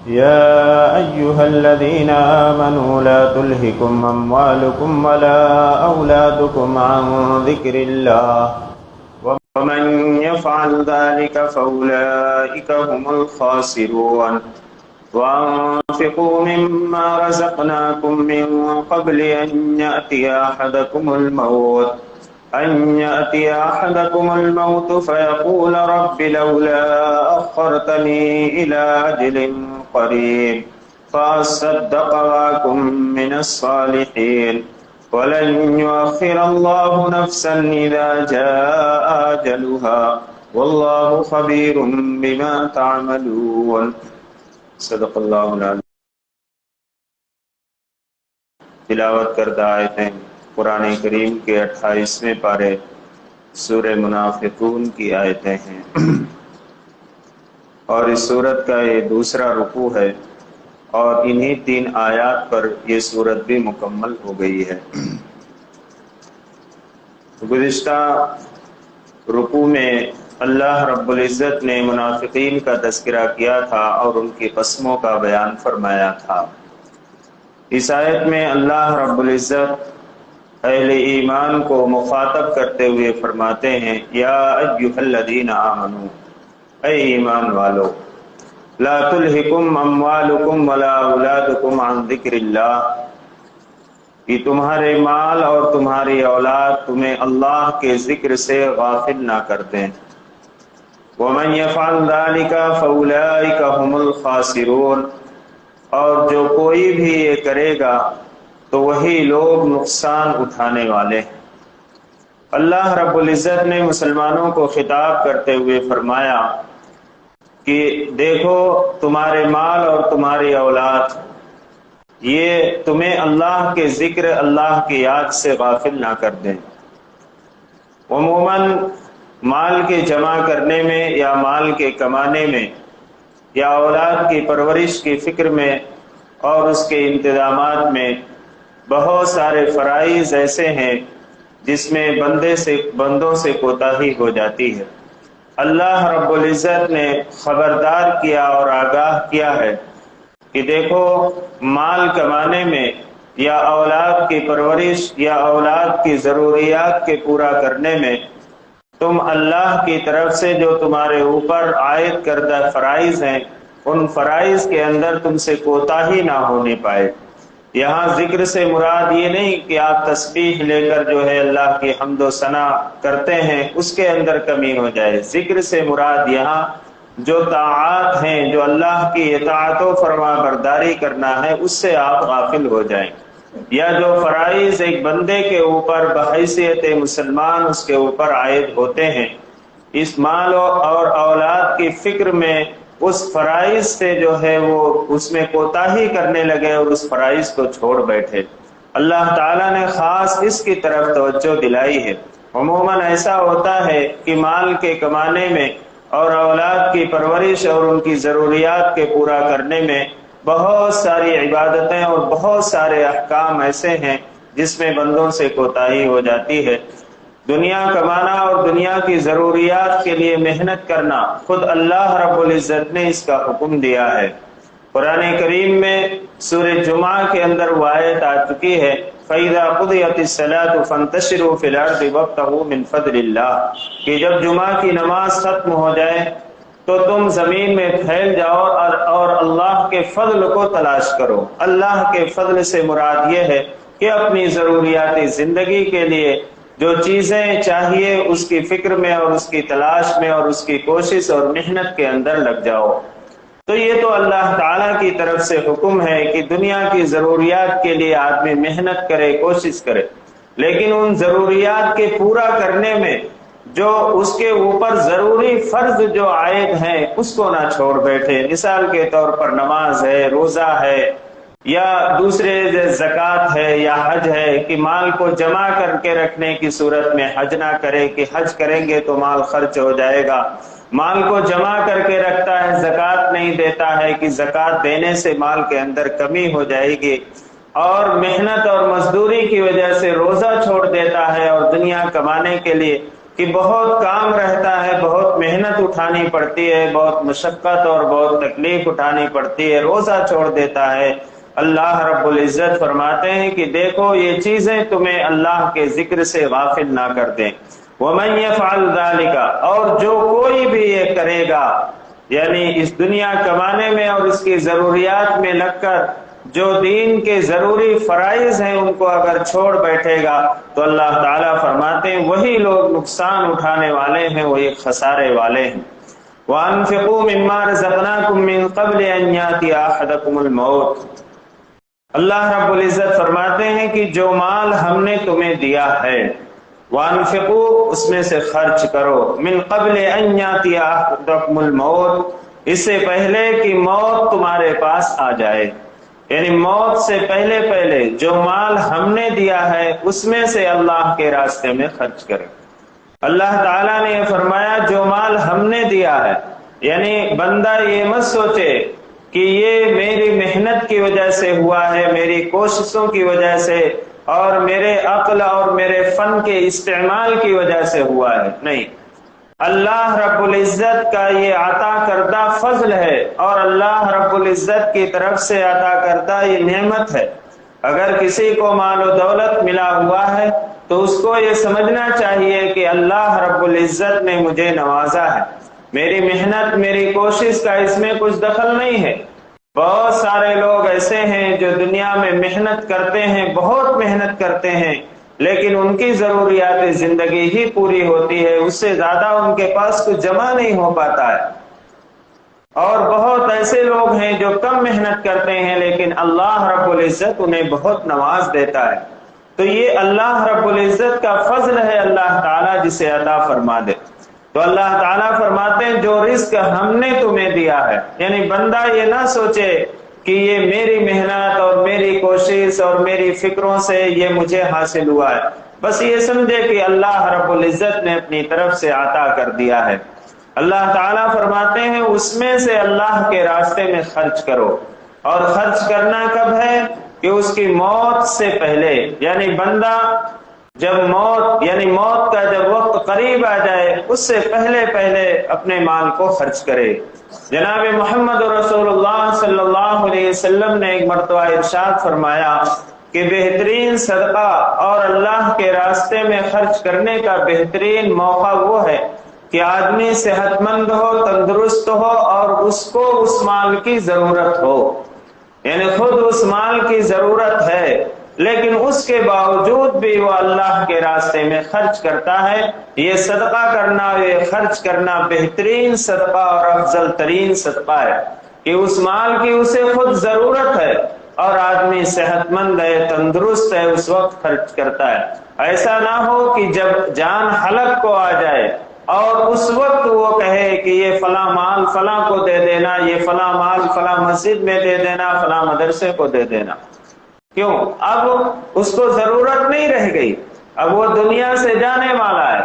يا أيها الذين آمنوا لا تلهكم أموالكم ولا أولادكم عن ذكر الله ومن يفعل ذلك فأولئك هم الخاسرون وأنفقوا مما رزقناكم من قبل أن يأتي أحدكم الموت فيقول رب لولا أخرتني إلى أجل قريب فأصدق وأكن من الصالحين ولن يؤخر الله نفسا إذا جاء أجلها والله خبير بما تعملون صدق اللہ العظیم۔ تلاوت کردہ آیتیں قرآن کریم کے 28ویں پارے سورہ منافقون کی آیتیں ہیں، اور اس سورت کا یہ دوسرا رکوع ہے، اور انہی 3 آیات پر یہ سورت بھی مکمل ہو گئی ہے۔ گزشتہ رکوع میں اللہ رب العزت نے منافقین کا تذکرہ کیا تھا اور ان کی قسموں کا بیان فرمایا تھا۔ اس آیت میں اللہ رب العزت اہل ایمان کو مخاطب کرتے ہوئے فرماتے ہیں، یا ایھا الذین آمنو، اے ایمان والو، لا تلہکم اموالکم ولا اولادکم عن ذکر اللہ، کہ تمہارے مال اور تمہاری اولاد تمہیں اللہ کے ذکر سے غافل نہ کر دیں۔ وَمَنْ يَفْعَلْ ذَلِكَ فَأُولَئِكَ هُمُ الْخَاسِرُونَ، اور جو کوئی بھی یہ کرے گا تو وہی لوگ نقصان اٹھانے والے ہیں۔ اللہ رب العزت نے مسلمانوں کو خطاب کرتے ہوئے فرمایا کہ دیکھو تمہارے مال اور تمہاری اولاد یہ تمہیں اللہ کے ذکر، اللہ کی یاد سے غافل نہ کر دیں۔ عموماً مال کے جمع کرنے میں یا مال کے کمانے میں یا اولاد کی پرورش کی فکر میں اور اس کے انتظامات میں بہت سارے فرائض ایسے ہیں جس میں بندوں سے کوتاہی ہو جاتی ہے۔ اللہ رب العزت نے خبردار کیا اور آگاہ کیا ہے کہ دیکھو مال کمانے میں یا اولاد کی پرورش یا اولاد کی ضروریات کے پورا کرنے میں تم اللہ کی طرف سے جو تمہارے اوپر عائد کردہ فرائض ہیں ان فرائض کے اندر تم سے کوتاہی نہ ہونے پائے۔ یہاں ذکر سے مراد یہ نہیں کہ آپ تسبیح لے کر جو ہے اللہ کی حمد و ثنا کرتے ہیں اس کے اندر کمی ہو جائے۔ ذکر سے مراد یہاں جو طاعات ہیں، جو اللہ کی اطاعت و فرما برداری کرنا ہے، اس سے آپ غافل ہو جائیں، یا جو فرائض ایک بندے کے اوپر بحیثیت مسلمان اس کے اوپر عائد ہوتے ہیں، اس مال اور اولاد کی فکر میں اس فرائض سے جو ہے وہ اس میں کوتاہی کرنے لگے اور اس فرائض کو چھوڑ بیٹھے۔ اللہ تعالیٰ نے خاص اس کی طرف توجہ دلائی ہے۔ عموماً ایسا ہوتا ہے کہ مال کے کمانے میں اور اولاد کی پرورش اور ان کی ضروریات کے پورا کرنے میں بہت ساری عبادتیں اور بہت سارے احکام ایسے ہیں جس میں بندوں سے کوتاہی ہو جاتی ہے۔ دنیا کمانا اور دنیا کی ضروریات کے لیے محنت کرنا خود اللہ رب العزت نے اس کا حکم دیا ہے۔ قرآن کریم میں سورہ جمعہ کے اندر وہ آیت آ چکی ہے، فَإِذَا قُضِيَتِ الصَّلَاةُ فَانتَشِرُوا فِي الْأَرْضِ وَابْتَغُوا مِنْ فَضْلِ اللَّهِ، کہ جب جمعہ کی نماز ختم ہو جائے تو تم زمین میں پھیل جاؤ اور اللہ کے فضل کو تلاش کرو۔ اللہ کے فضل سے مراد یہ ہے کہ اپنی ضروریات زندگی کے لیے جو چیزیں چاہیے اس کی فکر میں اور اس کی تلاش میں اور اس کی کوشش اور محنت کے اندر لگ جاؤ۔ تو یہ تو اللہ تعالیٰ کی طرف سے حکم ہے کہ دنیا کی ضروریات کے لیے آدمی محنت کرے، کوشش کرے، لیکن ان ضروریات کے پورا کرنے میں جو اس کے اوپر ضروری فرض جو عائد ہیں اس کو نہ چھوڑ بیٹھے۔ مثال کے طور پر نماز ہے، روزہ ہے، یا دوسرے زکوٰۃ ہے یا حج ہے، کہ مال کو جمع کر کے رکھنے کی صورت میں حج نہ کرے کہ حج کریں گے تو مال خرچ ہو جائے گا۔ مال کو جمع کر کے رکھتا ہے، زکوٰۃ نہیں دیتا ہے کہ زکوٰۃ دینے سے مال کے اندر کمی ہو جائے گی، اور محنت اور مزدوری کی وجہ سے روزہ چھوڑ دیتا ہے اور دنیا کمانے کے لیے کہ بہت کام رہتا ہے، بہت محنت اٹھانی پڑتی ہے، بہت مشقت اور بہت تکلیف اٹھانی پڑتی ہے، روزہ چھوڑ دیتا ہے، اللہ رب العزت فرماتے ہیں کہ دیکھو یہ چیزیں تمہیں اللہ کے ذکر سے غافل نہ کر دیں۔ وَمَن يَفْعَلْ ذَلِكَ، اور جو کوئی بھی یہ کرے گا، یعنی اس دنیا کمانے میں اور اس کی ضروریات میں لگ کر جو دین کے ضروری فرائض ہیں ان کو اگر چھوڑ بیٹھے گا تو اللہ تعالیٰ فرماتے ہیں وہی لوگ نقصان اٹھانے والے ہیں، وہی خسارے والے ہیں۔ وَأَنفِقُوا مِمَّا رَزَقْنَاكُم مِّن قَبْلِ أَن يَأْتِيَ أَحَدَكُمُ الْمَوْتُ، اللہ رب العزت فرماتے ہیں کہ جو مال ہم نے تمہیں دیا ہے، وَأَنفِقُوا، اس میں سے خرچ کرو، مِن قَبْلِ أَن يَأْتِيَ أَحَدَكُمُ الْمَوْتُ، اس سے پہلے کہ موت تمہارے پاس آ جائے، یعنی موت سے پہلے پہلے جو مال ہم نے دیا ہے اس میں سے اللہ کے راستے میں خرچ کرے۔ اللہ تعالیٰ نے یہ فرمایا جو مال ہم نے دیا ہے، یعنی بندہ یہ مت سوچے کہ یہ میری محنت کی وجہ سے ہوا ہے، میری کوششوں کی وجہ سے اور میرے عقل اور میرے فن کے استعمال کی وجہ سے ہوا ہے، نہیں، اللہ رب العزت کا یہ عطا کردہ فضل ہے اور اللہ رب العزت کی طرف سے عطا کردہ یہ نعمت ہے۔ اگر کسی کو مال و دولت ملا ہوا ہے تو اس کو یہ سمجھنا چاہیے کہ اللہ رب العزت نے مجھے نوازا ہے، میری محنت میری کوشش کا اس میں کچھ دخل نہیں ہے۔ بہت سارے لوگ ایسے ہیں جو دنیا میں محنت کرتے ہیں، بہت محنت کرتے ہیں، لیکن ان کی ضروریات زندگی ہی پوری ہوتی ہے، اس سے زیادہ ان کے پاس کچھ جمع نہیں ہو پاتا ہے۔ اور بہت ایسے لوگ ہیں جو کم محنت کرتے ہیں لیکن اللہ رب العزت انہیں بہت نواز دیتا ہے۔ تو یہ اللہ رب العزت کا فضل ہے، اللہ تعالیٰ جسے عطا فرما دے۔ تو اللہ تعالیٰ فرماتے ہیں جو رزق ہم نے تمہیں دیا ہے، یعنی بندہ یہ نہ سوچے کہ یہ میری محنت اور میری کوشش اور میری فکروں سے یہ مجھے حاصل ہوا ہے، بس یہ سمجھے کہ اللہ رب العزت نے اپنی طرف سے عطا کر دیا ہے۔ اللہ تعالیٰ فرماتے ہیں اس میں سے اللہ کے راستے میں خرچ کرو، اور خرچ کرنا کب ہے کہ اس کی موت سے پہلے، یعنی بندہ جب موت کا جب وقت قریب آ جائے اس سے پہلے پہلے اپنے مال کو خرچ کرے۔ جناب محمد رسول اللہ صلی اللہ علیہ وسلم نے ایک مرتبہ ارشاد فرمایا کہ بہترین صدقہ اور اللہ کے راستے میں خرچ کرنے کا بہترین موقع وہ ہے کہ آدمی صحت مند ہو، تندرست ہو اور اس کو اس مال کی ضرورت ہو، یعنی خود اس مال کی ضرورت ہے لیکن اس کے باوجود بھی وہ اللہ کے راستے میں خرچ کرتا ہے۔ یہ صدقہ کرنا، یہ خرچ کرنا بہترین صدقہ اور افضل ترین صدقہ ہے کہ اس مال کی اسے خود ضرورت ہے اور آدمی صحت مند ہے، تندرست ہے، اس وقت خرچ کرتا ہے۔ ایسا نہ ہو کہ جب جان حلق کو آ جائے اور اس وقت وہ کہے کہ یہ فلاں مال فلاں کو دے دینا، یہ فلاں مال فلاں مسجد میں دے دینا، فلاں مدرسے کو دے دینا۔ کیوں؟ اب اس کو ضرورت نہیں رہ گئی، اب وہ دنیا سے جانے والا ہے،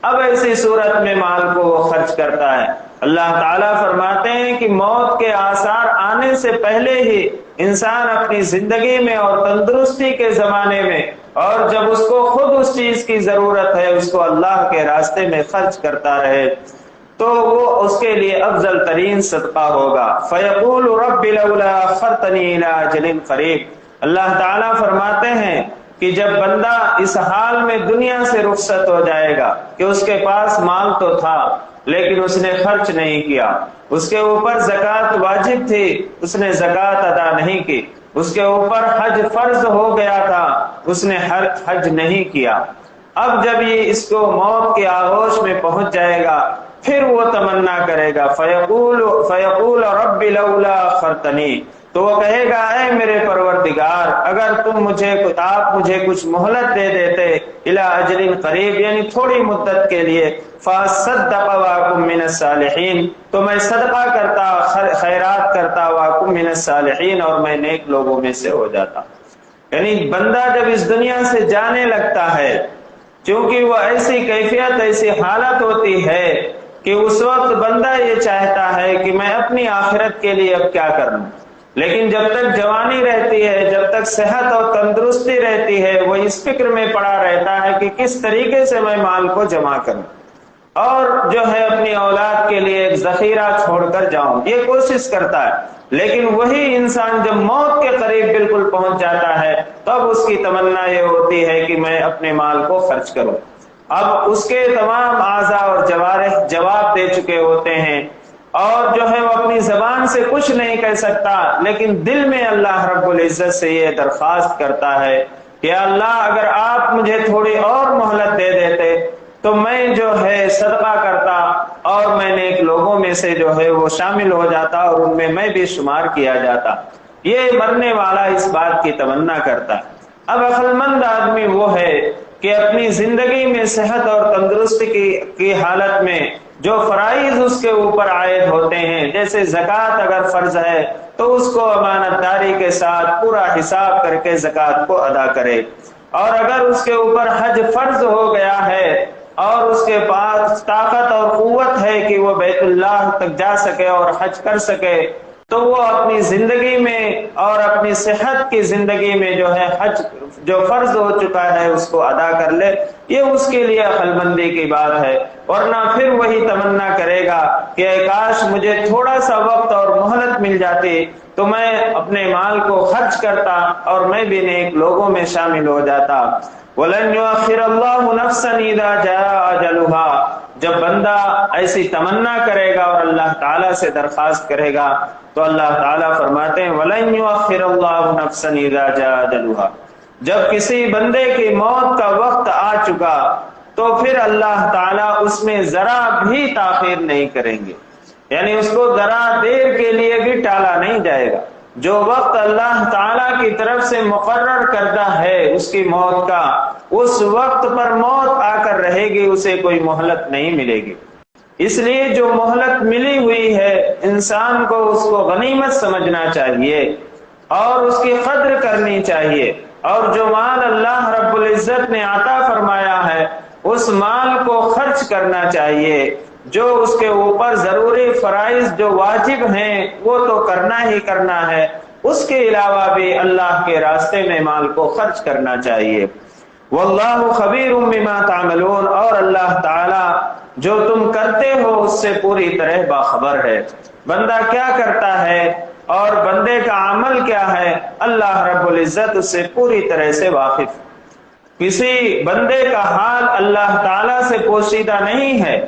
اب ایسی صورت میں مال کو وہ خرچ کرتا ہے۔ اللہ تعالیٰ فرماتے ہیں کہ موت کے آثار آنے سے پہلے ہی انسان اپنی زندگی میں اور تندرستی کے زمانے میں اور جب اس کو خود اس چیز کی ضرورت ہے اس کو اللہ کے راستے میں خرچ کرتا رہے تو وہ اس کے لیے افضل ترین صدقہ ہوگا۔ فَيَقُولُ رَبِّ لَوْلَا أَخَّرْتَنِي إِلَىٰ أَجَلٍ قَرِيبٍ، اللہ تعالیٰ فرماتے ہیں کہ جب بندہ اس حال میں دنیا سے رخصت ہو جائے گا کہ اس کے پاس مال تو تھا لیکن اس نے خرچ نہیں کیا، اس کے اوپر زکوٰۃ واجب تھی اس نے زکوٰۃ ادا نہیں کی، اس کے اوپر حج فرض ہو گیا تھا اس نے حج نہیں کیا، اب جب یہ اس کو موت کے آغوش میں پہنچ جائے گا پھر وہ تمنا کرے گا فَيَقُولُ رَبِّ لَوْلَا أَخَّرْتَنِي، تو وہ کہے گا اے میرے پروردگار اگر تم آپ مجھے کچھ مہلت دے دیتے الی اجل قریب، یعنی تھوڑی مدت کے لیے، فَأَصَّدَّقَ وَأَكُن مِّنَ الصَّالِحِينَ، تو میں صدقہ کرتا، خیرات کرتا، وَأَكُن مِّنَ الصَّالِحِينَ، اور میں نیک لوگوں میں سے ہو جاتا۔ یعنی بندہ جب اس دنیا سے جانے لگتا ہے چونکہ وہ ایسی کیفیت ایسی حالت ہوتی ہے کہ اس وقت بندہ یہ چاہتا ہے کہ میں اپنی آخرت کے لیے اب کیا کروں، لیکن جب تک جوانی رہتی ہے، جب تک صحت اور تندرستی رہتی ہے، وہ اس فکر میں پڑا رہتا ہے کہ کس طریقے سے میں مال کو جمع کروں اور جو ہے اپنی اولاد کے لیے ایک ذخیرہ چھوڑ کر جاؤں، یہ کوشش کرتا ہے۔ لیکن وہی انسان جب موت کے قریب بالکل پہنچ جاتا ہے تب اس کی تمنا یہ ہوتی ہے کہ میں اپنے مال کو خرچ کروں۔ اب اس کے تمام اعضاء اور جوارح جواب دے چکے ہوتے ہیں اور جو ہے وہ اپنی زبان سے کچھ نہیں کہہ سکتا، لیکن دل میں اللہ رب العزت سے یہ درخواست کرتا ہے کہ اللہ اگر آپ مجھے تھوڑی اور مہلت دے دیتے تو میں جو ہے صدقہ کرتا اور میں نیک لوگوں میں سے جو ہے وہ شامل ہو جاتا اور ان میں بھی شمار کیا جاتا۔ یہ مرنے والا اس بات کی تمنا کرتا ہے۔ اب عقل مند آدمی وہ ہے کہ اپنی زندگی میں صحت اور تندرستی کی حالت میں جو فرائض اس کے اوپر عائد ہوتے ہیں، جیسے زکوٰۃ اگر فرض ہے تو اس کو امانت داری کے ساتھ پورا حساب کر کے زکوٰۃ کو ادا کرے، اور اگر اس کے اوپر حج فرض ہو گیا ہے اور اس کے پاس طاقت اور قوت ہے کہ وہ بیت اللہ تک جا سکے اور حج کر سکے، تو وہ اپنی زندگی میں اور اپنی صحت کی زندگی میں جو ہے حج جو فرض ہو چکا ہے اس کو ادا کر لے۔ یہ اس کے لیے عقل مندی کی بات ہے، ورنہ پھر وہی تمنا کرے گا کہ اے کاش مجھے تھوڑا سا وقت اور مہلت مل جاتی تو میں اپنے مال کو خرچ کرتا اور میں بھی نیک لوگوں میں شامل ہو جاتا۔ وَلَن يُؤَخِّرَ اللَّهُ نَفْسًا إِذَا جَاءَ أَجَلُهَا، جب بندہ ایسی تمنا کرے گا اور اللہ تعالیٰ سے درخواست کرے گا تو اللہ تعالیٰ فرماتے ہیں وَلَن يُؤَخِّرَ اللَّهُ نَفْسًا إِذَا جَاءَ أَجَلُهَا، جب کسی بندے کی موت کا وقت آ چکا تو پھر اللہ تعالیٰ اس میں ذرا بھی تاخیر نہیں کریں گے، یعنی اس کو ذرا دیر کے لیے بھی ٹالا نہیں جائے گا۔ جو وقت اللہ تعالیٰ کی طرف سے مقرر کردہ ہے اس کی موت کا، اس وقت پر موت آ کر رہے گی، اسے کوئی مہلت نہیں ملے گی۔ اس لیے جو مہلت ملی ہوئی ہے انسان کو اس کو غنیمت سمجھنا چاہیے اور اس کی قدر کرنی چاہیے، اور جو مال اللہ رب العزت نے عطا فرمایا ہے اس مال کو خرچ کرنا چاہیے۔ جو اس کے اوپر ضروری فرائض جو واجب ہیں وہ تو کرنا ہی کرنا ہے، اس کے علاوہ بھی اللہ کے راستے میں مال کو خرچ کرنا چاہیے۔ واللہ خبیر بما تعملون، اور اللہ تعالی جو تم کرتے ہو اس سے پوری طرح باخبر ہے۔ بندہ کیا کرتا ہے اور بندے کا عمل کیا ہے، اللہ رب العزت اس سے پوری طرح سے واقف۔ کسی بندے کا حال اللہ تعالیٰ سے پوشیدہ نہیں ہے۔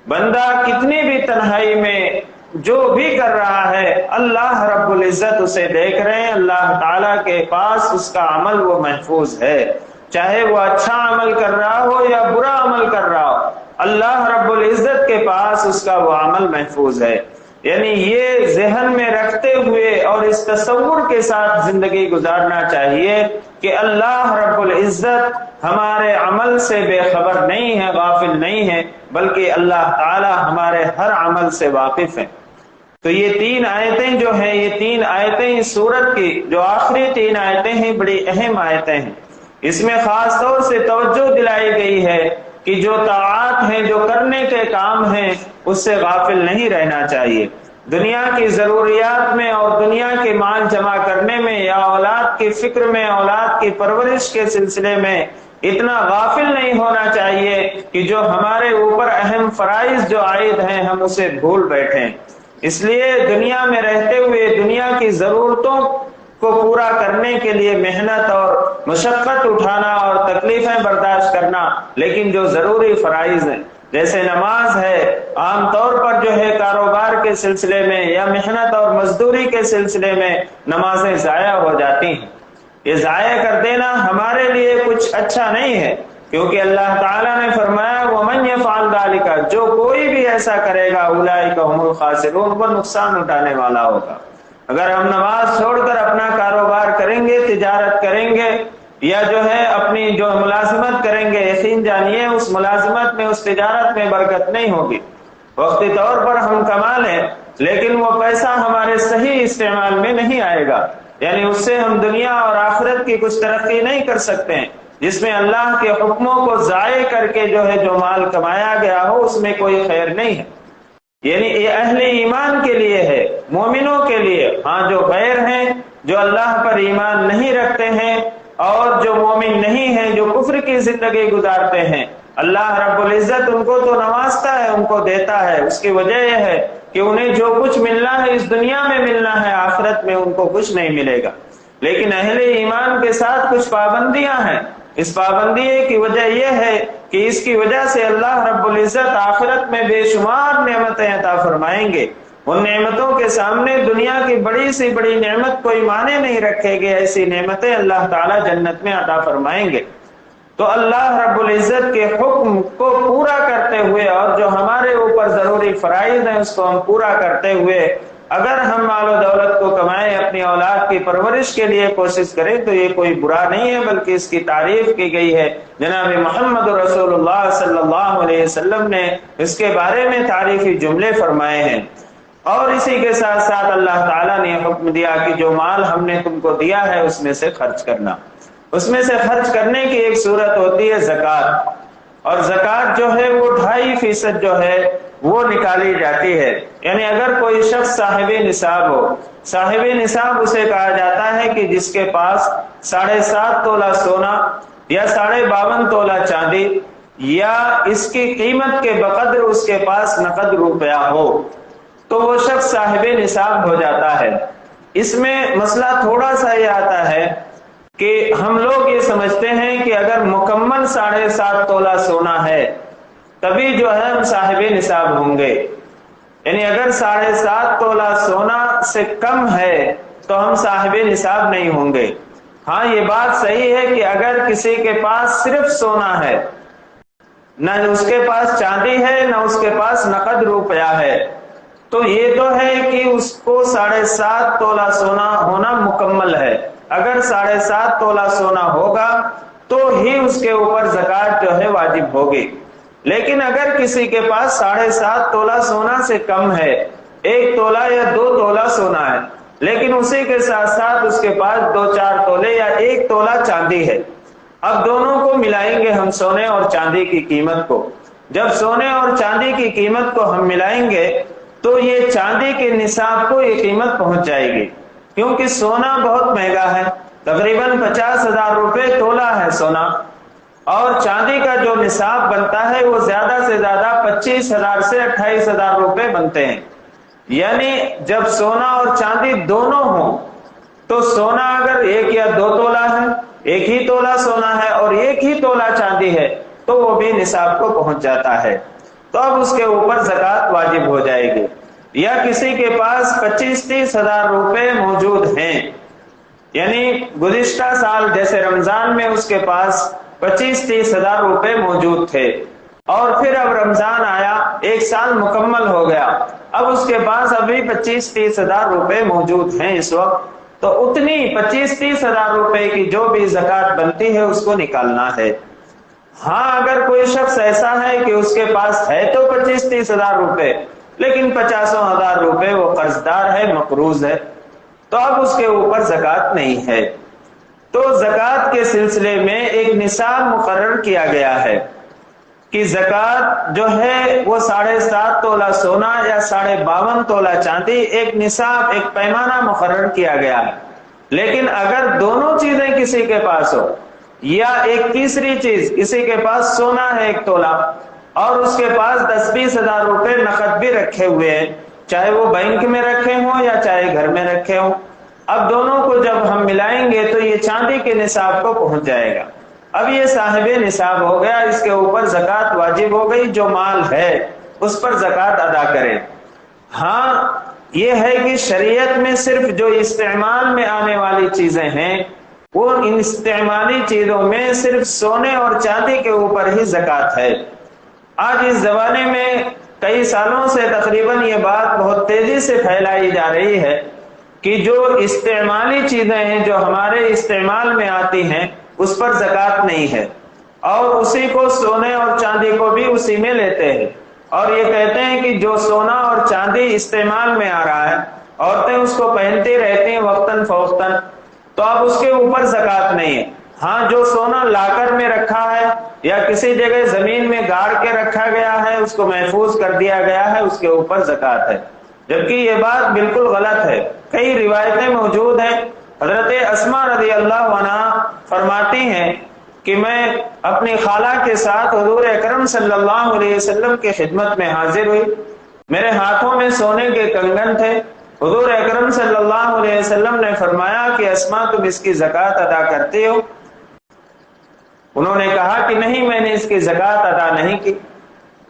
بندہ کتنی بھی تنہائی میں جو بھی کر رہا ہے اللہ رب العزت اسے دیکھ رہے ہیں، اللہ تعالیٰ کے پاس اس کا عمل وہ محفوظ ہے، چاہے وہ اچھا عمل کر رہا ہو یا برا عمل کر رہا ہو، اللہ رب العزت کے پاس اس کا وہ عمل محفوظ ہے۔ یعنی یہ ذہن میں رکھتے ہوئے اور اس تصور کے ساتھ زندگی گزارنا چاہیے کہ اللہ رب العزت ہمارے عمل سے بے خبر نہیں ہے، غافل نہیں ہے، بلکہ اللہ تعالی ہمارے ہر عمل سے واقف ہیں۔ تو یہ تین آیتیں جو ہیں، یہ تین آیتیں اس سورت کی جو آخری تین آیتیں ہیں بڑی اہم آیتیں ہیں۔ اس میں خاص طور سے توجہ دلائی گئی ہے کہ جو طاعات ہیں، جو کرنے کے کام ہیں، اس سے غافل نہیں رہنا چاہیے۔ دنیا کی ضروریات میں اور دنیا کے مال جمع کرنے میں یا اولاد کی فکر میں، اولاد کی پرورش کے سلسلے میں اتنا غافل نہیں ہونا چاہیے کہ جو ہمارے اوپر اہم فرائض جو عائد ہیں ہم اسے بھول بیٹھیں۔ اس لیے دنیا میں رہتے ہوئے دنیا کی ضرورتوں کو پورا کرنے کے لیے محنت اور مشقت اٹھانا اور تکلیفیں برداشت کرنا، لیکن جو ضروری فرائض ہیں جیسے نماز ہے، عام طور پر جو ہے کاروبار کے سلسلے میں یا محنت اور مزدوری کے سلسلے میں نمازیں ضائع ہو جاتی ہیں۔ یہ ضائع کر دینا ہمارے لیے کچھ اچھا نہیں ہے، کیونکہ اللہ تعالیٰ نے فرمایا وَمَن يَفْعَلْ ذَلِكَ، جو کوئی بھی ایسا کرے گا أُولَٰئِكَ هُمُ الْخَاسِرُونَ، وہ نقصان اٹھانے والا ہوگا۔ اگر ہم نماز چھوڑ کر اپنا کاروبار کریں گے، تجارت کریں گے یا جو ہے اپنی جو ملازمت کریں گے، یقین جانیے اس ملازمت میں، اس تجارت میں برکت نہیں ہوگی۔ وقتی طور پر ہم کما لیں لیکن وہ پیسہ ہمارے صحیح استعمال میں نہیں آئے گا، یعنی اس سے ہم دنیا اور آخرت کی کچھ ترقی نہیں کر سکتے ہیں۔ جس میں اللہ کے حکموں کو ضائع کر کے جو ہے جو مال کمایا گیا ہو اس میں کوئی خیر نہیں ہے۔ یعنی یہ اہل ایمان کے لیے ہے، مومنوں کے لیے۔ ہاں جو غیر ہیں، جو اللہ پر ایمان نہیں رکھتے ہیں اور جو مومن نہیں ہیں، جو کفر کی زندگی گزارتے ہیں، اللہ رب العزت ان کو تو نوازتا ہے، ان کو دیتا ہے۔ اس کی وجہ یہ ہے کہ انہیں جو کچھ ملنا ہے اس دنیا میں ملنا ہے، آخرت میں ان کو کچھ نہیں ملے گا۔ لیکن اہل ایمان کے ساتھ کچھ پابندیاں ہیں۔ اس پابندی کی وجہ یہ ہے کہ اس کی وجہ سے اللہ رب العزت آخرت میں بے شمار نعمتیں عطا فرمائیں گے۔ ان نعمتوں کے سامنے دنیا کی بڑی سی بڑی نعمت کوئی معنی نہیں رکھے گی، ایسی نعمتیں اللہ تعالی جنت میں عطا فرمائیں گے۔ تو اللہ رب العزت کے حکم کو پورا کرتے ہوئے اور جو ہمارے اوپر ضروری فرائض ہیں اس کو ہم پورا کرتے ہوئے اگر ہم مال و دولت کو کمائیں، اپنی اولاد کی پرورش کے لیے کوشش کریں تو یہ کوئی برا نہیں ہے، بلکہ اس کی تعریف کی گئی ہے۔ جناب محمد رسول اللہ صلی اللہ علیہ وسلم نے اس کے بارے میں تعریفی جملے فرمائے ہیں۔ اور اسی کے ساتھ ساتھ اللہ تعالیٰ نے حکم دیا کہ جو مال ہم نے تم کو دیا ہے اس میں سے خرچ کرنا۔ اس میں سے خرچ کرنے کی ایک صورت ہوتی ہے زکوٰۃ، اور زکوٰۃ جو ہے وہ 2.5% جو ہے وہ نکالی جاتی ہے۔ یعنی اگر کوئی شخص صاحب نصاب ہو، صاحب نصاب اسے کہا جاتا ہے کہ جس کے پاس 7.5 تولہ سونا یا 52.5 تولہ چاندی یا اس کی قیمت کے بقدر اس کے پاس نقد روپیہ ہو تو وہ شخص صاحب نصاب ہو جاتا ہے۔ اس میں مسئلہ تھوڑا سا یہ آتا ہے کہ ہم لوگ یہ سمجھتے ہیں کہ اگر مکمل 7.5 تولہ سونا ہے تبھی جو ہے ہم صاحب نصاب ہوں گے، یعنی اگر 7.5 تولہ سونا سے کم ہے تو ہم صاحب نصاب نہیں ہوں گے۔ ہاں یہ بات صحیح ہے کہ اگر کسی کے پاس صرف سونا ہے، نہ اس کے پاس چاندی ہے نہ اس کے پاس نقد روپیہ ہے، تو یہ تو ہے کہ اس کو 7.5 تولہ سونا ہونا مکمل ہے۔ اگر 7.5 تولہ سونا ہوگا تو ہی اس کے اوپر زکوٰۃ جو ہے واجب ہوگی۔ لیکن اگر کسی کے پاس 7.5 تولہ سونا سے کم ہے، 1 تولہ یا 2 تولہ سونا ہے، لیکن اسی کے ساتھ ساتھ اس کے پاس 2-4 تولے یا 1 تولہ چاندی ہے، اب دونوں کو ملائیں گے ہم سونے اور چاندی کی قیمت کو۔ جب سونے اور چاندی کی قیمت کو ہم ملائیں گے تو یہ چاندی کے نصاب کو یہ قیمت پہنچ جائے گی، کیونکہ سونا بہت مہنگا ہے، تقریباً 50,000 روپے تولہ ہے سونا، اور چاندی کا جو نصاب بنتا ہے وہ زیادہ سے زیادہ 25,000 سے 28,000 روپے بنتے ہیں۔ یعنی جب سونا اور چاندی دونوں ہوں تو سونا اگر 1 یا 2 تولہ ہے، 1 ہی تولہ سونا ہے اور 1 ہی تولہ چاندی ہے تو وہ بھی نصاب کو پہنچ جاتا ہے، تو اب اس کے اوپر زکوٰۃ واجب ہو جائے گی۔ یا کسی کے پاس 25-30 ہزار روپے موجود ہیں، یعنی گزشتہ سال جیسے رمضان میں اس کے پاس 25-30 ہزار روپے موجود تھے، اور پھر اب رمضان آیا، 1 سال مکمل ہو گیا، اب اس کے پاس ابھی 25-30 ہزار روپے موجود ہیں اس وقت، تو اتنی 25-30 ہزار روپے کی جو بھی زکوٰۃ بنتی ہے اس کو نکالنا ہے۔ ہاں اگر کوئی شخص ایسا ہے کہ اس کے پاس ہے تو 25-30 ہزار روپے، لیکن 50 ہزار روپے وہ قرض دار ہے، مقروض ہے، تو اب اس کے اوپر زکوٰۃ نہیں ہے۔ تو زکوٰۃ کے سلسلے میں ایک نصاب مقرر کیا گیا ہے کہ زکوٰۃ جو ہے وہ 7.5 تولہ سونا یا 52.5 تولہ چاندی، ایک نصاب، ایک پیمانہ مقرر کیا گیا ہے۔ لیکن اگر دونوں چیزیں کسی کے پاس ہو، یا ایک تیسری چیز، کسی کے پاس سونا ہے 1 تولہ اور اس کے پاس 10-20 ہزار روپے نقد بھی رکھے ہوئے ہیں، چاہے وہ بینک میں رکھے ہوں یا چاہے گھر میں رکھے ہوں، اب دونوں کو جب ہم ملائیں گے تو یہ چاندی کے نصاب کو پہنچ جائے گا۔ اب یہ صاحب نصاب ہو گیا، اس کے اوپر زکوٰۃ واجب ہو گئی، جو مال ہے اس پر زکوٰۃ ادا کرے۔ ہاں یہ ہے کہ شریعت میں صرف جو استعمال میں آنے والی چیزیں ہیں وہ ان استعمالی چیزوں میں صرف سونے اور چاندی کے اوپر ہی زکوٰۃ ہے۔ آج اس زمانے میں کئی سالوں سے تقریباً یہ بات بہت تیزی سے پھیلائی جا رہی ہے کہ جو استعمالی چیزیں ہیں، جو ہمارے استعمال میں آتی ہیں، اس پر زکوٰۃ نہیں ہے، اور اسی کو سونے اور چاندی کو بھی اسی میں لیتے ہیں، اور یہ کہتے ہیں کہ جو سونا اور چاندی استعمال میں آ رہا ہے، عورتیں اس کو پہنتی رہتی ہیں وقتاً فوقتاً، تو اب اس کے اوپر زکوٰۃ نہیں ہے۔ ہاں جو سونا لاکر میں رکھا ہے یا کسی جگہ زمین میں گاڑ کے رکھا گیا ہے، اس کو محفوظ کر دیا گیا ہے، اس کے اوپر زکوٰۃ ہے، جبکہ یہ بات بالکل غلط ہے۔ کئی روایتیں موجود ہیں، حضرت اسماء رضی اللہ عنہا فرماتی ہیں کہ میں اپنی خالہ کے ساتھ حضور اکرم صلی اللہ علیہ وسلم کی خدمت میں حاضر ہوئی، میرے ہاتھوں میں سونے کے کنگن تھے، حضور اکرم صلی اللہ علیہ وسلم نے فرمایا کہ اسماء تم اس کی زکوٰۃ ادا کرتے ہو؟ انہوں نے کہا کہ نہیں، میں نے اس کی زکوٰۃ ادا نہیں کی۔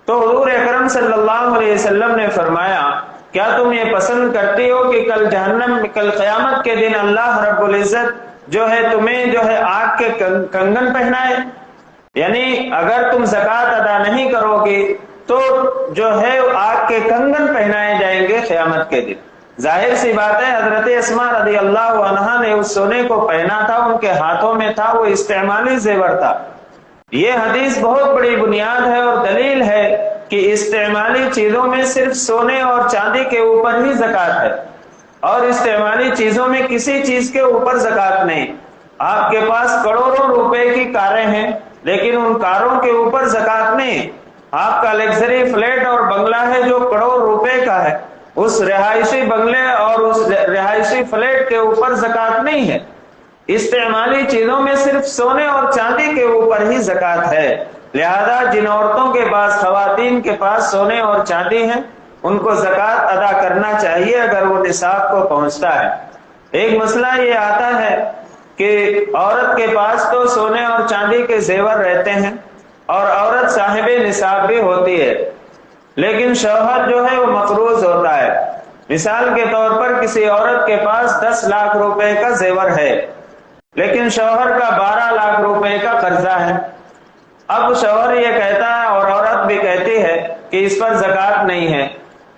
تو حضور اکرم صلی اللہ علیہ وسلم نے فرمایا کیا تم یہ پسند کرتی ہو کہ کل قیامت کے دن اللہ رب العزت جو ہے تمہیں جو ہے آگ کے کنگن پہنائے؟ یعنی اگر تم زکوٰۃ ادا نہیں کرو گے تو جو ہے آگ کے کنگن پہنائے جائیں گے قیامت کے دن۔ ظاہر سی بات ہے، حضرت اسماء رضی اللہ عنہا نے اس سونے کو پہنا تھا، ان کے ہاتھوں میں تھا، وہ استعمالی زیور تھا۔ یہ حدیث بہت بڑی بنیاد ہے اور دلیل ہے کہ استعمالی چیزوں میں صرف سونے اور چاندی کے اوپر ہی زکوٰۃ ہے، اور استعمالی چیزوں میں کسی چیز کے اوپر زکوٰۃ نہیں۔ آپ کے پاس کروڑوں روپے کی کاریں ہیں لیکن ان کاروں کے اوپر زکوٰۃ نہیں۔ آپ کا لگژری فلیٹ اور بنگلہ ہے جو کروڑ روپے کا ہے، اس رہائشی بنگلے اور اس رہائشی فلیٹ کے اوپر زکوٰۃ نہیں ہے۔ استعمالی چیزوں میں صرف سونے اور چاندی کے اوپر ہی زکوٰۃ ہے۔ لہذا جن عورتوں کے پاس، خواتین کے پاس سونے اور چاندی ہیں، ان کو زکوٰۃ ادا کرنا چاہیے اگر وہ نصاب کو پہنچتا ہے۔ ایک مسئلہ یہ آتا ہے کہ عورت کے پاس تو سونے اور چاندی کے زیور رہتے ہیں اور عورت صاحب نصاب بھی ہوتی ہے، لیکن شوہر جو ہے وہ مقروض ہوتا ہے۔ مثال کے طور پر کسی عورت کے پاس 10 لاکھ روپے کا زیور ہے لیکن شوہر کا 12 لاکھ روپے کا قرضہ ہے۔ اب شوہر یہ کہتا ہے اور عورت بھی کہتی ہے کہ اس پر زکوٰۃ نہیں ہے،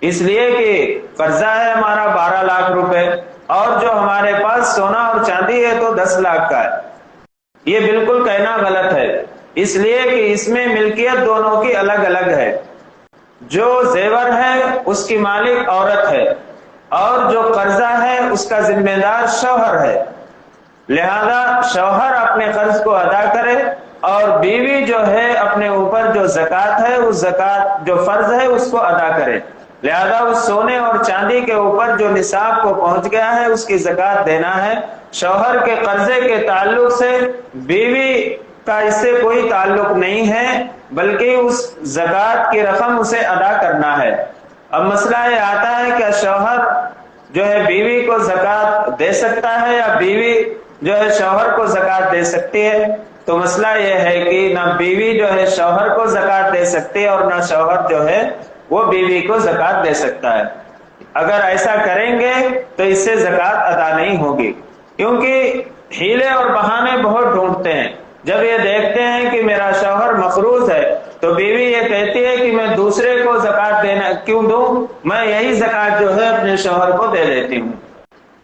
اس لیے کہ قرضہ ہے ہمارا 12 لاکھ روپے اور جو ہمارے پاس سونا اور چاندی ہے تو 10 لاکھ کا ہے۔ یہ بالکل کہنا غلط ہے، اس لیے کہ اس میں ملکیت دونوں کی الگ الگ ہے۔ جو زیور ہے اس کی مالک عورت ہے اور جو قرضہ ہے اس کا ذمہ دار شوہر ہے، لہذا شوہر اپنے قرض کو ادا کرے اور بیوی جو ہے اپنے اوپر جو زکوٰۃ ہے، اس زکوٰۃ جو فرض ہے اس کو ادا کرے۔ لہذا اس سونے اور چاندی کے اوپر جو نصاب کو پہنچ گیا ہے اس کی زکوٰۃ دینا ہے۔ شوہر کے قرضے کے تعلق سے بیوی کا اس سے کوئی تعلق نہیں ہے، بلکہ اس زکوٰۃ کی رقم اسے ادا کرنا ہے۔ اب مسئلہ یہ آتا ہے کہ شوہر جو ہے بیوی کو زکوٰۃ دے سکتا ہے یا بیوی جو ہے شوہر کو زکوٰۃ دے سکتی ہے؟ تو مسئلہ یہ ہے کہ نہ بیوی جو ہے شوہر کو زکوٰۃ دے سکتی ہے اور نہ شوہر جو ہے وہ بیوی کو زکوٰۃ دے سکتا ہے۔ اگر ایسا کریں گے تو اس سے زکوٰۃ ادا نہیں ہوگی، کیونکہ ہیلے اور بہانے بہت ڈھونڈتے ہیں۔ جب یہ دیکھتے ہیں کہ میرا شوہر مقروض ہے تو بیوی یہ کہتی ہے کہ میں دوسرے کو زکوٰۃ دینا کیوں دوں، میں یہی زکوٰۃ جو ہے اپنے شوہر کو دے دیتی ہوں۔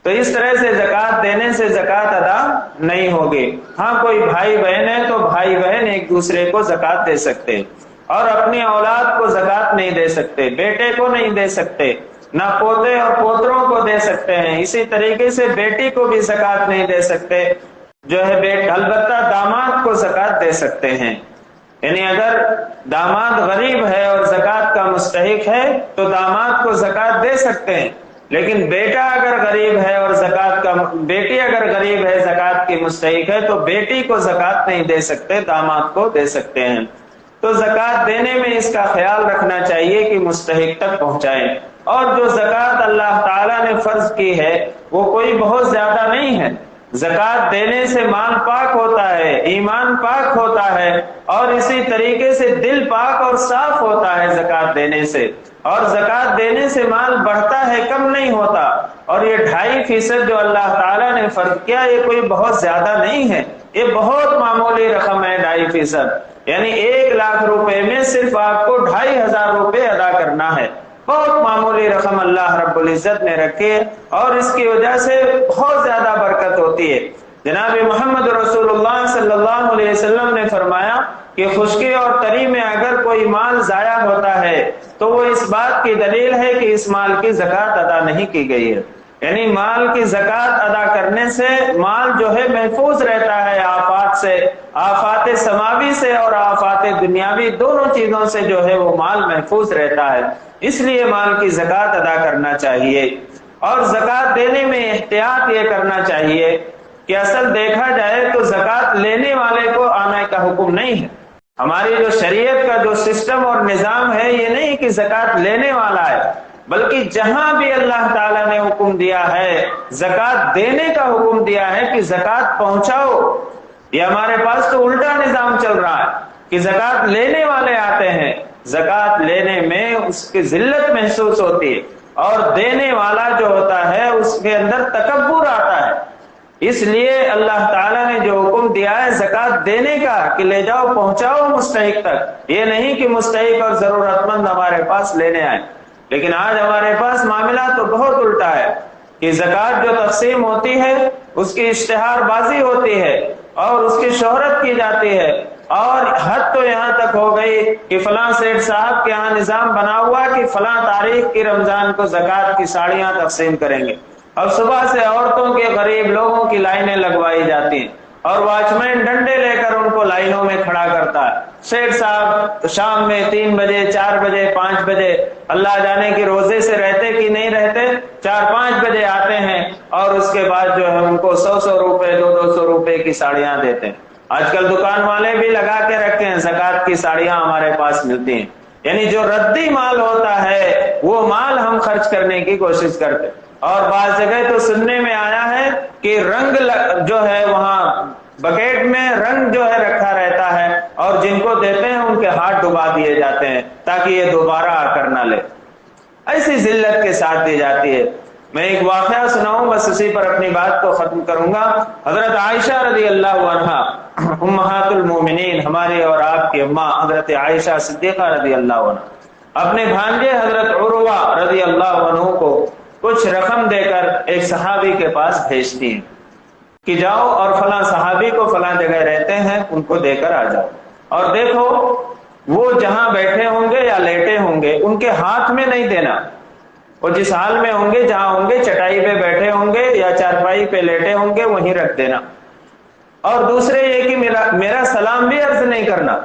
تو اس طرح سے زکوٰۃ دینے سے زکوٰۃ ادا نہیں ہوگی۔ ہاں کوئی بھائی بہن ہے تو بھائی بہن ایک دوسرے کو زکوٰۃ دے سکتے اور اپنی اولاد کو زکوٰۃ نہیں دے سکتے، بیٹے کو نہیں دے سکتے، نہ پوتے اور پوتروں کو دے سکتے ہیں، اسی طریقے سے بیٹی کو بھی زکوٰۃ نہیں دے سکتے جو ہے البتہ داماد کو زکوٰۃ دے سکتے ہیں۔ یعنی اگر داماد غریب ہے اور زکوٰۃ کا مستحق ہے تو داماد کو زکوٰۃ دے سکتے ہیں، لیکن بیٹا اگر غریب ہے اور بیٹی اگر غریب ہے زکوٰۃ کی مستحق ہے تو بیٹی کو زکوٰۃ نہیں دے سکتے، داماد کو دے سکتے ہیں۔ تو زکوٰۃ دینے میں اس کا خیال رکھنا چاہیے کہ مستحق تک پہنچائیں، اور جو زکوٰۃ اللہ تعالیٰ نے فرض کی ہے وہ کوئی بہت زیادہ نہیں ہے۔ زکوٰۃ دینے سے مال پاک ہوتا ہے، ایمان پاک ہوتا ہے، اور اسی طریقے سے دل پاک اور صاف ہوتا ہے زکوٰۃ دینے سے، اور زکوٰۃ دینے سے مال بڑھتا ہے، کم نہیں ہوتا۔ اور یہ 2.5% جو اللہ تعالیٰ نے فرض کیا یہ کوئی بہت زیادہ نہیں ہے، یہ بہت معمولی رقم ہے۔ 2.5% یعنی 1 لاکھ روپے میں صرف آپ کو 2,500 روپے ادا کرنا ہے۔ بہت معمولی رقم اللہ رب العزت نے رکھی ہے اور اس کی وجہ سے بہت زیادہ برکت ہوتی ہے۔ جناب محمد رسول اللہ صلی اللہ علیہ وسلم نے فرمایا کہ خشکی اور تری میں اگر کوئی مال ضائع ہوتا ہے تو وہ اس بات کی دلیل ہے کہ اس مال کی زکوٰۃ ادا نہیں کی گئی ہے۔ یعنی مال کی زکوٰۃ ادا کرنے سے مال جو ہے محفوظ رہتا ہے آفات سے، آفات سماوی سے اور آفات دنیاوی، دونوں چیزوں سے جو ہے وہ مال محفوظ رہتا ہے۔ اس لیے مال کی زکوٰۃ ادا کرنا چاہیے، اور زکوٰۃ دینے میں احتیاط یہ کرنا چاہیے کہ اصل دیکھا جائے تو زکوٰۃ لینے والے کو آنے کا حکم نہیں ہے۔ ہماری جو شریعت کا جو سسٹم اور نظام ہے یہ نہیں کہ زکوٰۃ لینے والا ہے، بلکہ جہاں بھی اللہ تعالیٰ نے حکم دیا ہے زکوٰۃ دینے کا حکم دیا ہے کہ زکوٰۃ پہنچاؤ۔ یہ ہمارے پاس تو الٹا نظام چل رہا ہے کہ زکوٰۃ لینے والے آتے ہیں، زکوٰۃ لینے میں اس کی ذلت محسوس ہوتی ہے، اور دینے والا جو ہوتا ہے اس کے اندر تکبر آتا ہے۔ اس لیے اللہ تعالیٰ نے جو حکم دیا ہے زکوٰۃ دینے کا کہ لے جاؤ پہنچاؤ مستحق تک، یہ نہیں کہ مستحق اور ضرورت مند ہمارے پاس لینے آئے۔ لیکن آج ہمارے پاس معاملہ تو بہت الٹا ہے کہ زکوٰۃ جو تقسیم ہوتی ہے اس کی اشتہار بازی ہوتی ہے اور اس کی شہرت کی جاتی ہے، اور حد تو یہاں تک ہو گئی کہ فلاں سیٹھ صاحب کے یہاں نظام بنا ہوا کہ فلاں تاریخ کی رمضان کو زکوٰۃ کی ساڑیاں تقسیم کریں گے، اور صبح سے عورتوں کے غریب لوگوں کی لائنیں لگوائی جاتی ہیں، اور واچ مین ڈنڈے لے کر ان کو لائنوں میں کھڑا کرتا ہے۔ سیٹھ صاحب شام میں 3 بجے 4 بجے 5 بجے، اللہ جانے کہ روزے سے رہتے کہ نہیں رہتے، 4-5 بجے آتے ہیں، اور اس کے بعد جو ہے ان کو 100 روپے 200 روپے کی ساڑیاں دیتے ہیں۔ آج کل دکان والے بھی لگا کے رکھتے ہیں زکوٰۃ کی ساڑیاں ہمارے پاس ملتی ہیں، یعنی جو ردی مال ہوتا ہے وہ مال ہم خرچ کرنے کی کوشش کرتے ہیں۔ اور بعض جگہ تو سننے میں آیا ہے کہ رنگ جو ہے وہاں بکیٹ میں رنگ جو ہے رکھا رہتا ہے، اور جن کو دیتے ہیں ان کے ہاتھ ڈبا دیے جاتے ہیں تاکہ یہ دوبارہ آ کر نہ لے۔ ایسی ذلت کے ساتھ دی جاتی ہے۔ میں ایک واقعہ سناؤں، بس اسی پر اپنی بات کو ختم کروں گا۔ حضرت عائشہ رضی اللہ عنہا امہات المومنین، ہماری اور آپ کی اماں حضرت عائشہ صدیقہ رضی اللہ عنہ، اپنے بھانجے حضرت عروہ رضی اللہ عنہ کو کچھ رقم دے کر ایک صحابی کے پاس بھیجتی ہیں کہ جاؤ اور فلاں صحابی کو فلاں جگہ رہتے ہیں ان کو دے کر آ جاؤ، اور دیکھو وہ جہاں بیٹھے ہوں گے یا لیٹے ہوں گے ان کے ہاتھ میں نہیں دینا، وہ جس حال میں ہوں گے جہاں ہوں گے، چٹائی پہ بیٹھے ہوں گے یا چارپائی پہ لیٹے ہوں گے وہیں رکھ دینا، اور دوسرے یہ کہ میرا سلام بھی عرض نہیں کرنا،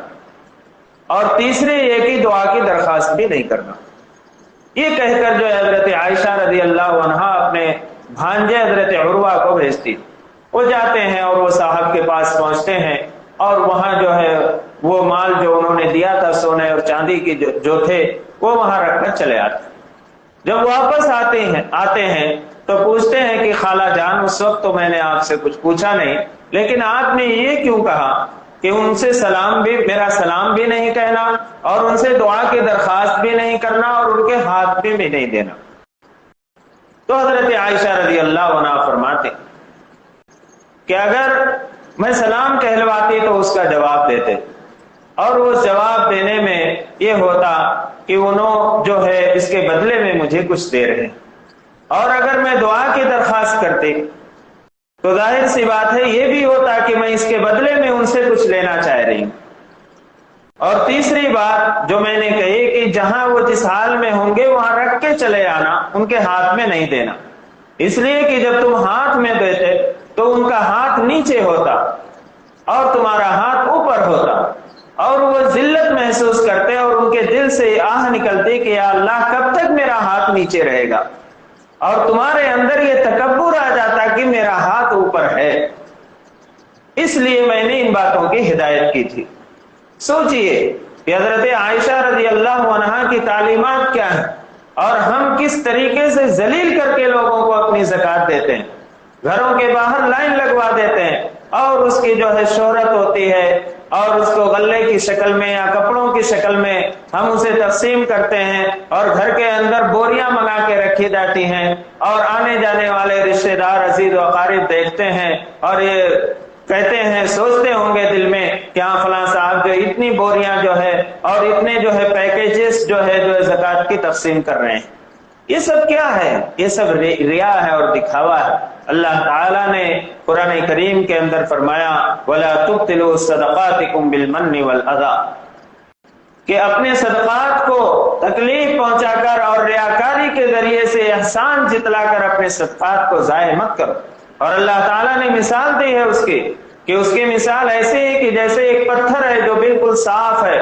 اور تیسرے یہ کہ دعا کی درخواست بھی نہیں کرنا۔ یہ کہہ کر جو حضرت عائشہ رضی اللہ عنہا اپنے بھانجے حضرت عروہ کو بھیجتی، وہ جاتے ہیں اور وہ صاحب کے پاس پہنچتے ہیں، اور وہاں جو ہے وہ مال جو انہوں نے دیا تھا سونے اور چاندی کی جو تھے وہ وہاں رکھ کر چلے آتے ہیں۔ جب واپس آتے ہیں تو پوچھتے ہیں کہ خالہ جان اس وقت تو میں نے آپ سے کچھ پوچھا نہیں، لیکن آپ نے یہ کیوں کہا کہ ان سے میرا سلام بھی نہیں کہنا اور ان سے دعا کی درخواست بھی نہیں کرنا اور ان کے ہاتھ بھی نہیں دینا؟ تو حضرت عائشہ رضی اللہ عنہا فرماتے کہ اگر میں سلام کہلواتی تو اس کا جواب دیتے، اور اس جواب دینے میں یہ ہوتا کہ انہوں جو ہے اس کے بدلے میں مجھے کچھ دے رہے ہیں، اور اگر میں دعا کی درخواست کرتی تو ظاہر سی بات ہے یہ بھی ہوتا کہ میں اس کے بدلے میں ان سے کچھ لینا چاہ رہی ہوں۔ اور تیسری بات جو میں نے کہی کہ جہاں وہ جس حال میں ہوں گے وہاں رکھ کے چلے آنا، ان کے ہاتھ میں نہیں دینا، اس لیے کہ جب تم ہاتھ میں دیتے تو ان کا ہاتھ نیچے ہوتا اور تمہارا ہاتھ اوپر ہوتا، اور وہ ذلت محسوس کرتے اور ان کے دل سے آہ نکلتی کہ یا اللہ کب تک میرا ہاتھ نیچے رہے گا، اور تمہارے اندر یہ تکبر آ جاتا کہ میرا ہاتھ اوپر ہے۔ اس لیے میں نے ان باتوں کی ہدایت کی تھی۔ سوچئے کہ حضرت عائشہ رضی اللہ عنہا کی تعلیمات کیا ہیں، اور ہم کس طریقے سے ذلیل کر کے لوگوں کو اپنی زکوٰۃ دیتے ہیں، گھروں کے باہر لائن لگوا دیتے ہیں، اور اس کی جو ہے شہرت ہوتی ہے، اور اس کو غلے کی شکل میں یا کپڑوں کی شکل میں ہم اسے تقسیم کرتے ہیں، اور گھر کے اندر بوریاں منگا کے رکھی جاتی ہیں، اور آنے جانے والے رشتہ دار عزیز و اقارب دیکھتے ہیں اور یہ کہتے ہیں، سوچتے ہوں گے دل میں کہ ہاں فلاں صاحب جو اتنی بوریاں جو ہے اور اتنے جو ہے پیکیجز جو ہے زکوٰۃ کی تقسیم کر رہے ہیں۔ یہ سب کیا ہے؟ یہ سب ریا ہے اور دکھاوا ہے۔ اللہ تعالیٰ نے قرآن کریم کے اندر فرمایا وَلَا تُبْطِلُوا صَدَقَاتِكُمْ بِالْمَنِّ وَالْأَذَىٰ، کہ اپنے صدقات کو تکلیف پہنچا کر اور ریاکاری کے ذریعے سے احسان جتلا کر اپنے صدقات کو ضائع مت کرو۔ اور اللہ تعالیٰ نے مثال دی ہے اس کی کہ اس کی مثال ایسی ہے کہ جیسے ایک پتھر ہے جو بالکل صاف ہے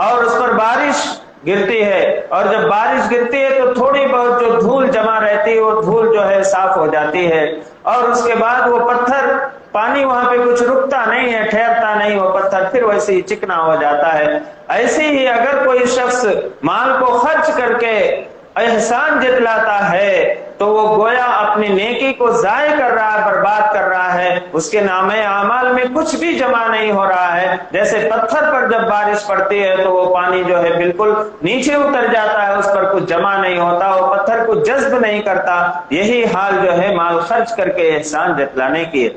اور اس پر بارش گرتی ہے، اور جب بارش گرتی ہے تو تھوڑی بہت جو دھول جمع رہتی ہے وہ دھول جو ہے صاف ہو جاتی ہے، اور اس کے بعد وہ پتھر، پانی وہاں پہ کچھ رکتا نہیں ہے، ٹھہرتا نہیں، وہ پتھر پھر ویسے ہی چکنا ہو جاتا ہے۔ ایسے ہی اگر کوئی شخص مال کو خرچ کر کے احسان جتلاتا ہے تو وہ گویا اپنی نیکی کو ضائع کر رہا ہے، برباد کر رہا ہے، اس کے نامہ اعمال میں کچھ بھی جمع نہیں ہو رہا ہے۔ جیسے پتھر پر جب بارش پڑتی ہے تو وہ پانی جو ہے بالکل نیچے اتر جاتا ہے، اس پر کچھ جمع نہیں ہوتا، وہ پتھر کو جذب نہیں کرتا، یہی حال جو ہے مال خرچ کر کے احسان جتلانے کی ہے۔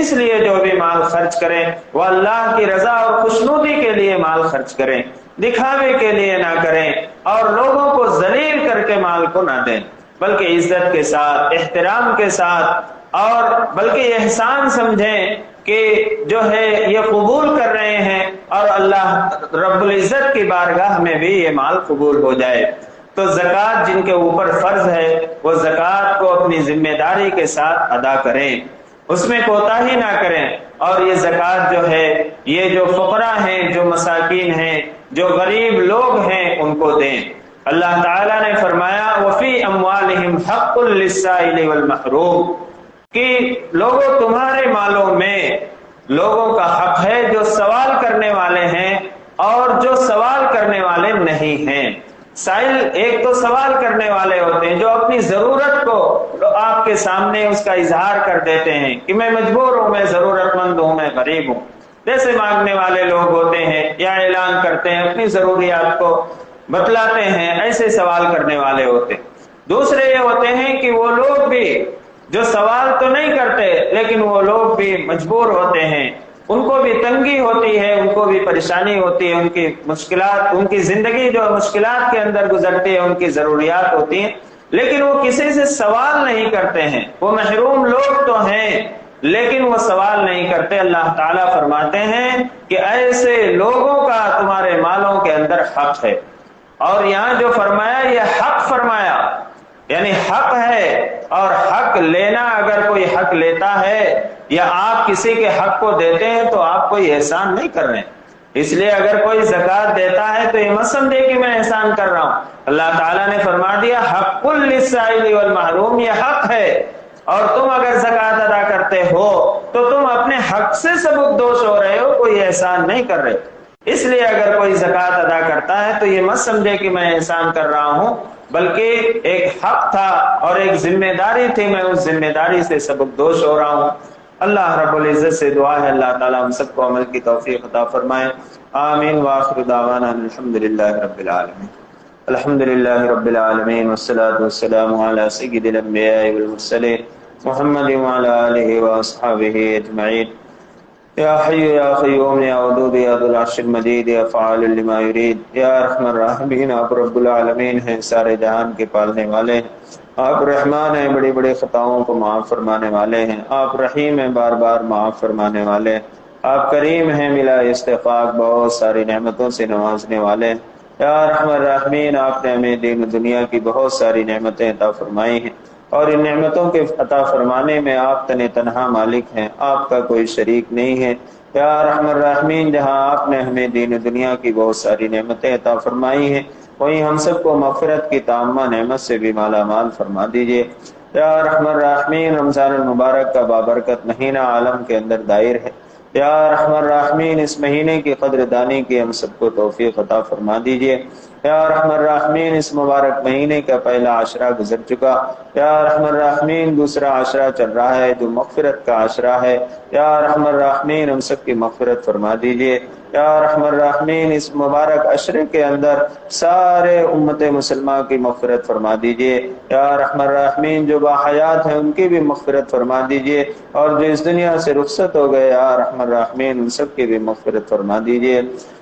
اس لیے جو بھی مال خرچ کریں وہ اللہ کی رضا اور خوشنودی کے لیے مال خرچ کریں، دکھاوے کے لیے نہ کریں، اور لوگوں کو ذلیل کر کے مال کو نہ دیں، بلکہ عزت کے ساتھ، احترام کے ساتھ، اور بلکہ احسان سمجھیں کہ جو ہے یہ قبول کر رہے ہیں اور اللہ رب العزت کی بارگاہ میں بھی یہ مال قبول ہو جائے۔ تو زکوٰۃ جن کے اوپر فرض ہے وہ زکوٰۃ کو اپنی ذمہ داری کے ساتھ ادا کریں، اس میں کوتاہی نہ کریں، اور یہ زکوٰۃ جو ہے یہ جو فقراء ہیں، جو مساکین ہیں، جو غریب لوگ ہیں ان کو دیں۔ اللہ تعالیٰ نے فرمایا وَفِي أَمْوَالِهِمْ حَقٌّ لِلسَّائِلِ وَالْمَحْرُومِ کہ لوگوں تمہارے مالوں میں لوگوں کا حق ہے جو سوال کرنے والے ہیں اور جو سوال کرنے والے نہیں ہیں۔ سائل ایک تو سوال کرنے والے ہوتے ہیں جو اپنی ضرورت کو آپ کے سامنے اس کا اظہار کر دیتے ہیں کہ میں مجبور ہوں، میں ضرورت مند ہوں، میں غریب ہوں، جیسے مانگنے والے لوگ ہوتے ہیں یا اعلان کرتے ہیں، اپنی ضروریات کو بتلاتے ہیں، ایسے سوال کرنے والے ہوتے ہیں۔ دوسرے یہ ہوتے ہیں کہ وہ لوگ بھی جو سوال تو نہیں کرتے لیکن وہ لوگ بھی مجبور ہوتے ہیں، ان کو بھی تنگی ہوتی ہے، ان کو بھی پریشانی ہوتی ہے، ان کی مشکلات، ان کی زندگی جو مشکلات کے اندر گزرتی ہے، ان کی ضروریات ہوتی ہیں، لیکن وہ کسی سے سوال نہیں کرتے ہیں۔ وہ محروم لوگ تو ہیں لیکن وہ سوال نہیں کرتے۔ اللہ تعالیٰ فرماتے ہیں کہ ایسے لوگوں کا تمہارے مالوں کے اندر حق ہے، اور یہاں جو فرمایا یہ حق فرمایا، یعنی حق ہے، اور حق لینا، اگر کوئی حق لیتا ہے یا آپ کسی کے حق کو دیتے ہیں تو آپ کوئی احسان نہیں کر رہے ہیں۔ اس لیے اگر کوئی زکوٰۃ دیتا ہے تو یہ مت سمجھے کہ میں احسان کر رہا ہوں۔ اللہ تعالیٰ نے فرما دیا حق للسائل والمحروم، یہ حق ہے، اور تم اگر زکوٰۃ ادا کرتے ہو تو تم اپنے حق سے سبکدوش ہو رہے ہو، کوئی احسان نہیں کر رہے۔ اس لیے اگر کوئی زکوٰۃ ادا کرتا ہے تو یہ مت سمجھے کہ میں احسان کر رہا ہوں، بلکہ ایک حق تھا اور ایک ذمہ داری تھی، میں اس ذمہ داری سے سبکدوش ہو رہا ہوں۔ اللہ رب العزت سے دعا ہے اللہ تعالیٰ ہم سب کو عمل کی توفیق عطا فرمائے۔ آمین وآخر دعوانا الحمدللہ رب العالمین۔ الحمدللہ رب العالمین والصلاة والسلام علی سید الانبیاء والمرسلین محمد وعلی آلہ واصحابہ اجمعین۔ یا حی یا قیوم یا ودود یا ذو العرش المجید یا فعال لما یرید، یا ارحم الراحمین، آپ رب العالمین ہیں، سارے جہان کے پالنے والے ہیں، آپ رحمان ہیں، بڑی بڑی خطاؤں کو معاف فرمانے والے ہیں، آپ رحیم ہیں، بار بار معاف فرمانے والے ہیں، آپ کریم ہیں، ملا استفاق، بہت ساری نعمتوں سے نوازنے والے ہیں۔ یا ارحم الراحمین، آپ نے ہمیں دین و دنیا کی بہت ساری نعمتیں عطا فرمائی ہیں، اور ان نعمتوں کے عطا فرمانے میں آپ تنہا مالک ہیں، آپ کا کوئی شریک نہیں ہے۔ یا ارحم الراحمین، جہاں آپ نے ہمیں دین و دنیا کی بہت ساری نعمتیں عطا فرمائی ہیں وہیں ہم سب کو مغفرت کی تامہ نعمت سے بھی مالا مال فرما دیجیے۔ یا ارحم الراحمین، رمضان المبارک کا بابرکت مہینہ عالم کے اندر دائر ہے، یا ارحم الراحمین اس مہینے کی قدر دانی کی ہم سب کو توفیق عطا فرما دیجیے۔ یا ارحم الراحمین اس مبارک مہینے کا پہلا عشرہ گزر چکا، یا ارحم الراحمین دوسرا عشرہ چل رہا ہے جو مغفرت کا عشرہ ہے، یا ارحم الراحمین ہم سب کی مغفرت فرما دیجیے۔ یا ارحم الراحمین اس مبارک عشرے کے اندر سارے امت مسلمہ کی مغفرت فرما دیجیے۔ یا ارحم الراحمین جو باحیات ہیں ان کی بھی مغفرت فرما دیجیے، اور جو اس دنیا سے رخصت ہو گئے یا ارحم الراحمین ان سب کی بھی مغفرت فرما دیجیے۔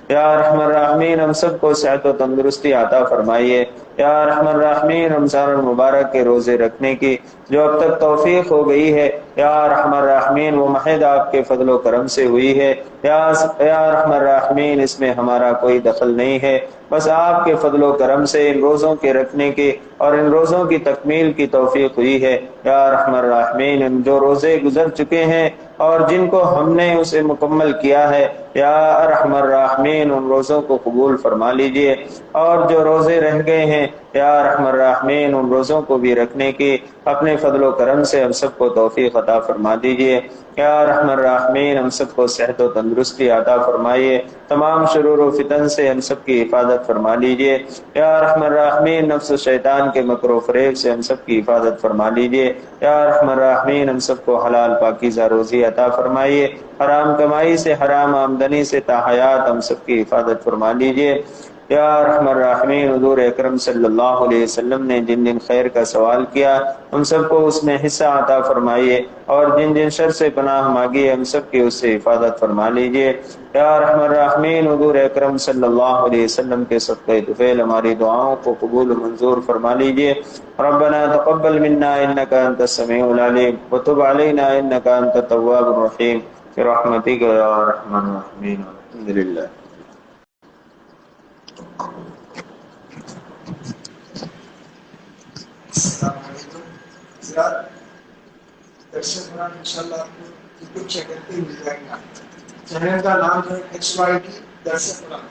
یا ارحم الراحمین ہم سب کو صحت و تندرستی عطا فرمائیے، یا ارحم الراحمین رمضان المبارک کے روزے رکھنے کی جو اب تک توفیق ہو گئی ہے یا ارحم الراحمین وہ محض آپ کے فضل و کرم سے ہوئی ہے یا ارحم الراحمین اس میں ہمارا کوئی دخل نہیں ہے، بس آپ کے فضل و کرم سے ان روزوں کے رکھنے کی اور ان روزوں کی تکمیل کی توفیق ہوئی ہے یا ارحم الراحمین۔ ان جو روزے گزر چکے ہیں اور جن کو ہم نے اسے مکمل کیا ہے یا ارحم الراحمین ان روزوں کو قبول فرما لیجئے، اور جو روزے رہ گئے ہیں یا ارحم الراحمین ان روزوں کو بھی رکھنے کی اپنے فضل و کرم سے ہم سب کو توفیق عطا فرما دیجئے یا ارحم الراحمین۔ ہم سب کو صحت و تندرستی عطا فرمائیے، تمام شرور و فتن سے ہم سب کی حفاظت فرما لیجئے یا ارحم الراحمین۔ نفس و شیطان کے مکر و فریب سے ہم سب کی حفاظت فرما لیجئے یا ارحم الراحمین۔ ہم سب کو حلال پاکیزہ روزی عطا فرمائیے، حرام کمائی سے حرام آمدنی سے تا حیات ہم سب کی حفاظت فرما لیجئے یا ارحم الراحمین۔ حضور اکرم صلی اللہ علیہ وسلم نے جن جن خیر کا سوال کیا ان سب کو اس میں حصہ عطا فرمائیے، اور جن جن شر سے پناہ مانگی ہم سب کی اس سے حفاظت فرما لیجئے یا ارحم الراحمین۔ حضور اکرم صلی اللہ علیہ وسلم کے صدقہ طفیل ہماری دعاؤں کو قبول و منظور فرما لیجئے۔ ربنا تقبل منا انك انت السميع العليم وتب علينا انك انت التواب الرحيم برحمتك يا ارحم الراحمين۔ الحمد لله۔ السلام علیکم حضرات، درس قرآن انشاءاللہ آپ کو یوٹیوب چینل پہ مل جائے گا۔ چینل کا نام ہے HYD درس قرآن۔